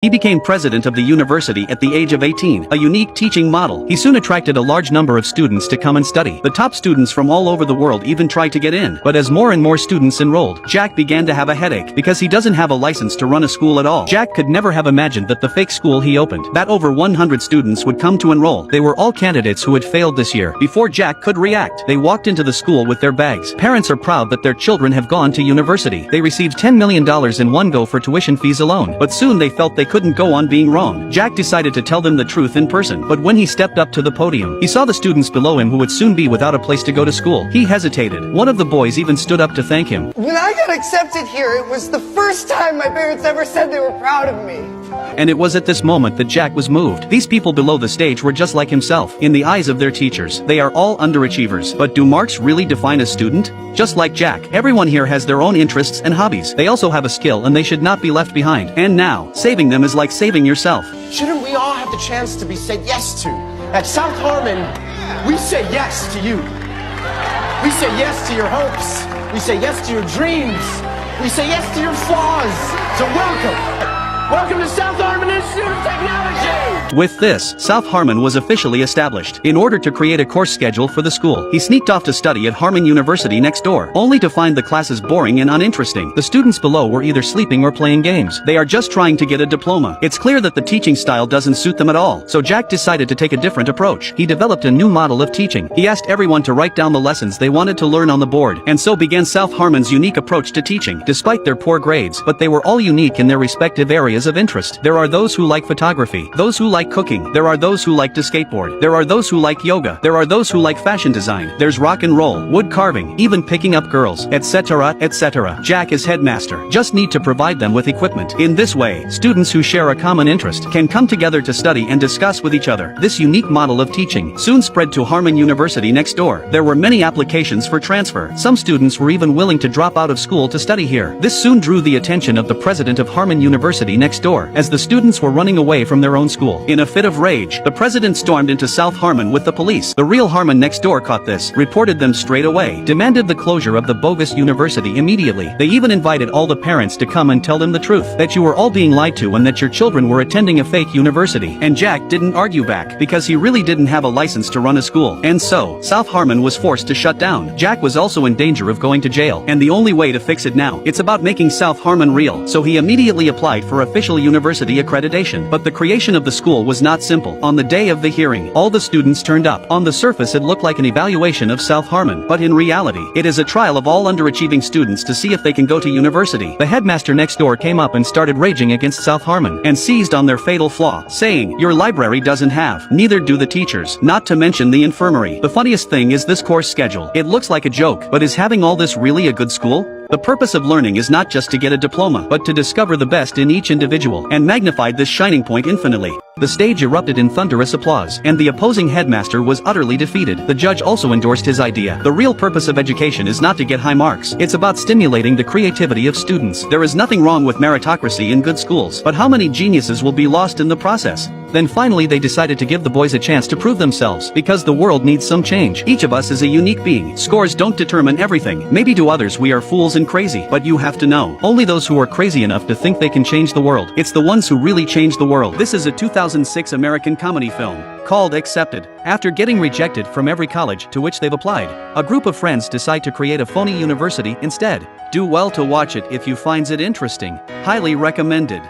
He became president of the university at the age of 18, a unique teaching model. He soon attracted a large number of students to come and study. The top students from all over the world even tried to get in. But as more and more students enrolled, Jack began to have a headache because he doesn't have a license to run a school at all. Jack could never have imagined that the fake school he opened, that over 100 students would come to enroll. They were all candidates who had failed this year. Before Jack could react, they walked into the school with their bags. Parents are proud that their children have gone to university. They received $10 million in one go for tuition fees alone. But soon they felt they couldn't go on being wrong. Jack decided to tell them the truth in person. But when he stepped up to the podium, he saw the students below him who would soon be without a place to go to school. He hesitated. One of the boys even stood up to thank him. When I got accepted here, it was the first time my parents ever said they were proud of me. And it was at this moment that Jack was moved. These people below the stage were just like himself. In the eyes of their teachers, they are all underachievers. But do marks really define a student? Just like Jack, everyone here has their own interests and hobbies. They also have a skill and they should not be left behind. And now, saving them is like saving yourself. Shouldn't we all have the chance to be said yes to? At South Harmon, we say yes to you. We say yes to your hopes. We say yes to your dreams. We say yes to your flaws. So welcome. Welcome to South Harmon Institute of Technology! With this, South Harmon was officially established. In order to create a course schedule for the school, he sneaked off to study at Harmon University next door, only to find the classes boring and uninteresting. The students below were either sleeping or playing games. They are just trying to get a diploma. It's clear that the teaching style doesn't suit them at all, so Jack decided to take a different approach. He developed a new model of teaching. He asked everyone to write down the lessons they wanted to learn on the board, and so began South Harmon's unique approach to teaching. Despite their poor grades, but they were all unique in their respective areas of interest. There are those who like photography, those who like cooking, there are those who like to skateboard, there are those who like yoga, there are those who like fashion design, there's rock and roll, wood carving, even picking up girls, etc., etc. Jack is headmaster, just need to provide them with equipment. In this way, students who share a common interest can come together to study and discuss with each other. This unique model of teaching soon spread to Harmon University next door. There were many applications for transfer. Some students were even willing to drop out of school to study here. This soon drew the attention of the president of Harmon University next door, as the students were running away from their own school. In a fit of rage, the president stormed into South Harmon with the police. The real Harmon next door caught this, reported them straight away, demanded the closure of the bogus university immediately. They even invited all the parents to come and tell them the truth, that you were all being lied to and that your children were attending a fake university. And Jack didn't argue back, because he really didn't have a license to run a school. And so, South Harmon was forced to shut down. Jack was also in danger of going to jail, and the only way to fix it now, it's about making South Harmon real. So he immediately applied for official university accreditation. But the creation of the school was not simple. On the day of the hearing, all the students turned up. On the surface it looked like an evaluation of South Harmon, but in reality, it is a trial of all underachieving students to see if they can go to university. The headmaster next door came up and started raging against South Harmon, and seized on their fatal flaw, saying, "Your library doesn't have, neither do the teachers, not to mention the infirmary." The funniest thing is this course schedule. It looks like a joke, but is having all this really a good school? The purpose of learning is not just to get a diploma, but to discover the best in each individual, and magnified this shining point infinitely. The stage erupted in thunderous applause, and the opposing headmaster was utterly defeated. The judge also endorsed his idea. The real purpose of education is not to get high marks. It's about stimulating the creativity of students. There is nothing wrong with meritocracy in good schools, but how many geniuses will be lost in the process? Then finally they decided to give the boys a chance to prove themselves, because the world needs some change. Each of us is a unique being. Scores don't determine everything. Maybe to others we are fools and crazy, but you have to know, only those who are crazy enough to think they can change the world. It's the ones who really change the world. This is a 2006 American comedy film called Accepted. After getting rejected from every college to which they've applied, a group of friends decide to create a phony university instead. Do well to watch it if you finds it interesting. Highly recommended.